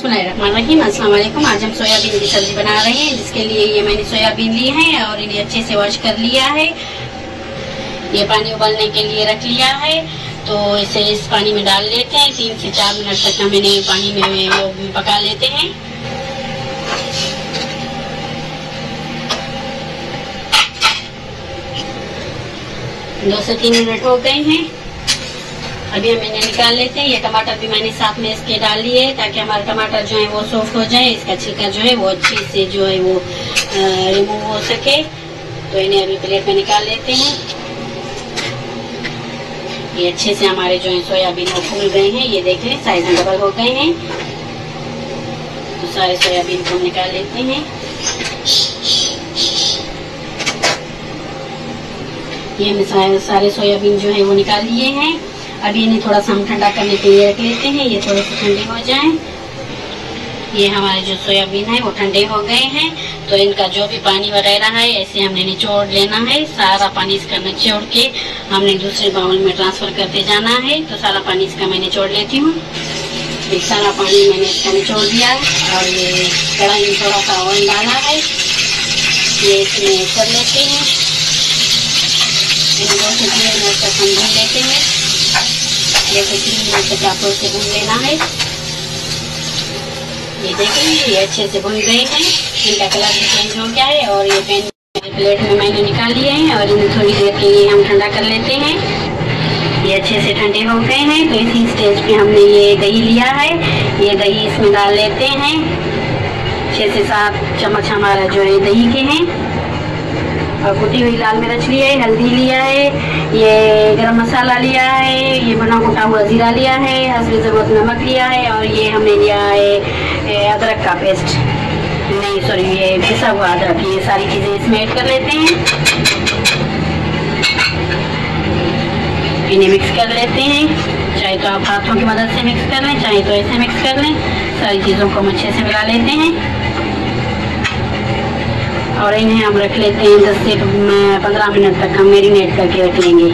बिस्मिल्लाहिर्रहमानिर्रहीम। अस्सलाम वालेकुम। आज हम सोयाबीन की सब्जी बना रहे हैं, जिसके लिए ये मैंने सोयाबीन ली है और इन्हें अच्छे से वॉश कर लिया है। ये पानी उबलने के लिए रख लिया है, तो इसे इस पानी में डाल लेते हैं। 3 से 4 मिनट तक हम इन्हें पानी में वो पका लेते हैं। दो से 3 मिनट हो गए हैं। अभी हम इन्हें निकाल लेते हैं। ये टमाटर भी मैंने साथ में इसके डाल लिए, ताकि हमारे टमाटर जो है वो सॉफ्ट हो जाए, इसका छिलका जो है वो अच्छे से जो है वो रिमूव हो सके। तो इन्हें अभी प्लेट में निकाल लेते हैं। ये अच्छे से हमारे जो है सोयाबीन वो फूल गए हैं। ये देख लें, साइज में डबल हो गए हैं। तो सारे सोयाबीन को निकाल लेते हैं। ये हमने सारे सोयाबीन जो है वो निकाल लिए हैं। अभी इन्हें थोड़ा सा हम ठंडा करने के लिए रख लेते हैं। ये थोड़े से ठंडे हो जाएं। ये हमारे जो सोयाबीन है वो ठंडे हो गए हैं। तो इनका जो भी पानी वगैरह है ऐसे हमने निचोड़ लेना है। सारा पानी इसका निचोड़ के हमने दूसरे बाउल में ट्रांसफर करते जाना है। तो सारा पानी इसका मैं निचोड़ लेती हूँ। सारा पानी मैंने इसका निचोड़ दिया है और ये कढ़ाई में थोड़ा सा ऑयल डाला है। ये इसमें कर लेते हैं। इन्हें 2 से 3 मिनट तक हम भून लेते हैं। 2 से 3 मिनट तक आपको इसे भून लेना है। ये देखेंगे, ये अच्छे से भून गए हैं। इनका कलर भी चेंज हो गया है और ये पैन प्लेट में मैंने निकाल लिए हैं और इन्हें थोड़ी देर के लिए हम ठंडा कर लेते हैं। ये अच्छे से ठंडे हो गए हैं। तो इसी स्टेज पे हमने ये दही लिया है। ये दही इसमें डाल लेते हैं। 6 से 7 चम्मच हमारा जो है दही के हैं। और कुटी हुई लाल मिर्च लिया है, हल्दी लिया है, ये गरम मसाला लिया है, ये बना कुटा हुआ जीरा लिया है, हस्बे ज़रूरत नमक लिया है और ये हमने लिया है अदरक का पेस्ट, नहीं सॉरी ये पिसा हुआ अदरक। ये सारी चीज़ें इसमें ऐड कर लेते हैं। इन्हें मिक्स कर लेते हैं। चाहे तो आप हाथों की मदद से मिक्स कर लें, चाहे तो ऐसे मिक्स कर लें। सारी चीज़ों को हम अच्छे से मिला लेते हैं और इन्हें हम रख लेते हैं 10 से 15 मिनट तक हम मैरिनेट करके रख लेंगे।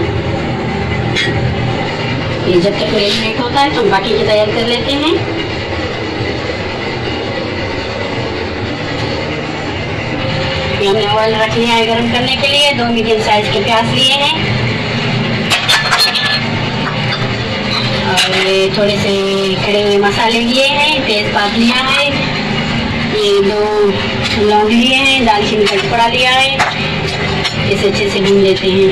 ये जब तक मैरिनेट होता है तो हम बाकी की तैयारी कर लेते हैं। हमने ऑयल रख लिया है गर्म करने के लिए। 2 मीडियम साइज के प्याज लिए हैं और थोड़े से खड़े हुए मसाले लिए हैं। तेजपात लिया है, ये 2 लौंग लिए हैं, दालचीनी का टुकड़ा लिया है। इसे अच्छे से भून लेते हैं।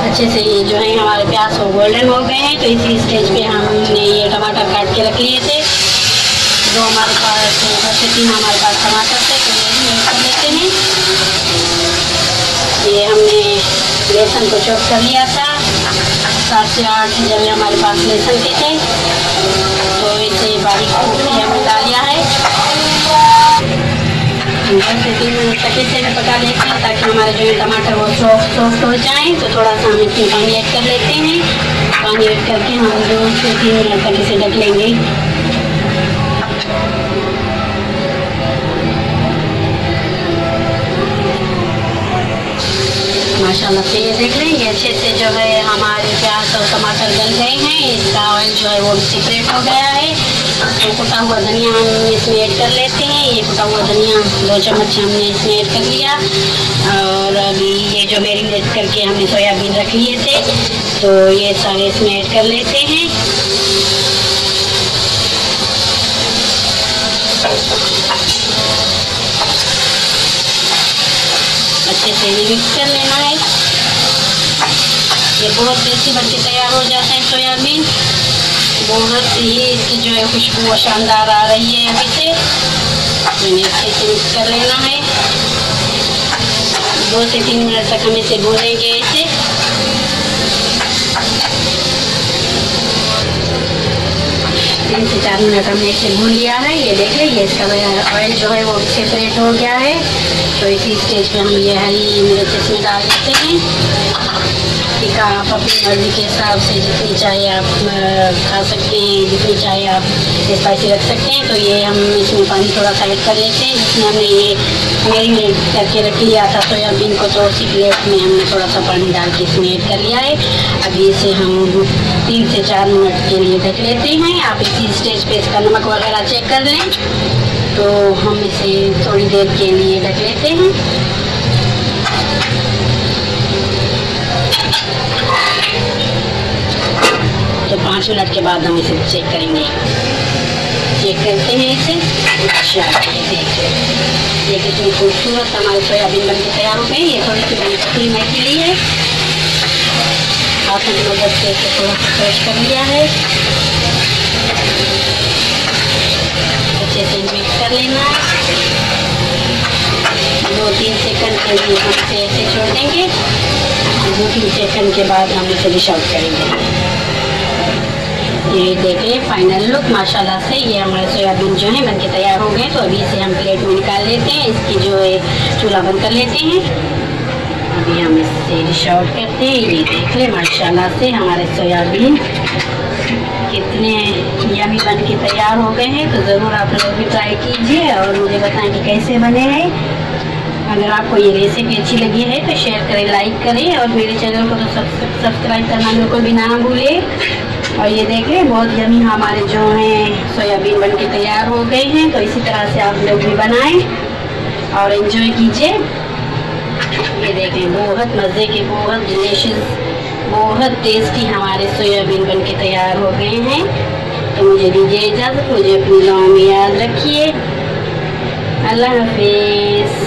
अच्छे से ये जो है हमारे प्याज वो गोल्डन हो गए हैं। तो इसी स्टेज पे हमने ये टमाटर काट के रख लिए थे। 2 हमारे पास 2 से 3 हमारे पास टमाटर थे, तो ये भी ऐड कर लेते हैं। ये हमने लहसुन को चॉप कर लिया था। 7 से 8 जब हमारे पास लहसुन के थे, तो इसे बारीक कूट के हमने डाल लिया है। 2 से 3 मिनट तक इसे भी पका लेते हैं, ताकि हमारे जो टमाटर वो सॉफ्ट हो जाए। तो थोड़ा सा हम इसमें पानी ऐड कर लेते हैं। पानी ऐड करके हम 2 से 3 मिनट तक इसे ढक लेंगे। माशाल्लाह से ये देख लें, ये अच्छे से जो है हमारे प्याज और टमाटर गल गए हैं। इसका ऑयल जो है वो सेपरेट हो गया है। तो कुटा हुआ धनिया हम इसमें ऐड कर लेते हैं। ये कुटा हुआ धनिया 2 चम्मच हमने इसमें ऐड कर लिया। और अभी ये जो मैरिनेट करके हमने सोयाबीन रख लिए थे, तो ये सारे इसमें ऐड कर लेते हैं। अच्छे से मिक्स कर लेना है। ये बहुत टेस्टी बन के तैयार हो जाता है सोयाबीन। बहुत ही इसकी जो है खुशबू शानदार आ रही है अभी से। मैंने अच्छे से मिक्स कर लेना है। 2 से 3 मिनट तक हम इसे भूनेंगे। इसे 3 से 4 मिनट हमने इसे भून लिया है। ये देखिए, ये इसका ऑयल जो है वो सेपरेट हो गया है। तो इसी स्टेज पे हम ये हरी मिर्च इसमें डाल देते हैं। टिक्का आप अपनी मर्ज़ी के हिसाब से जितनी चाहे आप खा सकते हैं, जितनी चाहे आप स्पाइसी रख सकते हैं। तो ये हम इसमें पानी थोड़ा सा ऐड कर लेते हैं, जिसमें हमने ये मैरिनेट करके रख लिया था सोयाबीन को, तो उसी प्लेट में हमने थोड़ा सा पानी डाल के इसमें ऐड कर लिया है। अभी इसे हम 3 से 4 मिनट के लिए ढक लेते हैं। आप इसी स्टेज पे इसका नमक वगैरह चेक कर लें। तो हम इसे थोड़ी देर के लिए ढक लेते हैं। तो 5 मिनट के बाद हम इसे चेक करेंगे। चेक करते हैं इसे। अच्छा, ये कितनी खूबसूरत हमारी सोयाबीन बन के तैयार हो गई। ये थोड़ी सी मैंने कसूरी मेथी ली है, हाथों की मदद से इसे थोड़ा सा क्रश कर लिया है। अच्छे से मिक्स कर लेना है। 2-3 सेकंड के लिए हम इसे ऐसे छोड़ देंगे। 2-3 सेकंड के बाद हम इसे डिश आउट करेंगे। ये देखें फाइनल लुक माशाल्लाह से ये हमारे सोयाबीन जो है बनके तैयार हो गए। तो अभी इसे हम प्लेट में निकाल लेते हैं। इसकी जो है चूल्हा बंद कर लेते हैं। अभी हम इसे डिश आउट करते हैं। ये देख लें माशाल्लाह से हमारे सोयाबीन कितने यमी बन के तैयार हो गए हैं। तो ज़रूर आप लोग भी ट्राई कीजिए और मुझे बताएं कि कैसे बने हैं। अगर आपको ये रेसिपी अच्छी लगी है तो शेयर करें, लाइक करें और मेरे चैनल को तो सब्सक्राइब करना बिल्कुल भी ना भूलें। और ये देख लें बहुत यमी हमारे जो हैं सोयाबीन बन के तैयार हो गए हैं। तो इसी तरह से आप लोग भी बनाएं और एंजॉय कीजिए। ये देखें बहुत मज़े के, बहुत डिलीशियस, बहुत टेस्टी हमारे सोयाबीन बन के तैयार हो गए हैं। तो मुझे दीजिए इजाज़त, मुझे अपनी दुआ में याद रखिए। अल्लाह हाफिज़।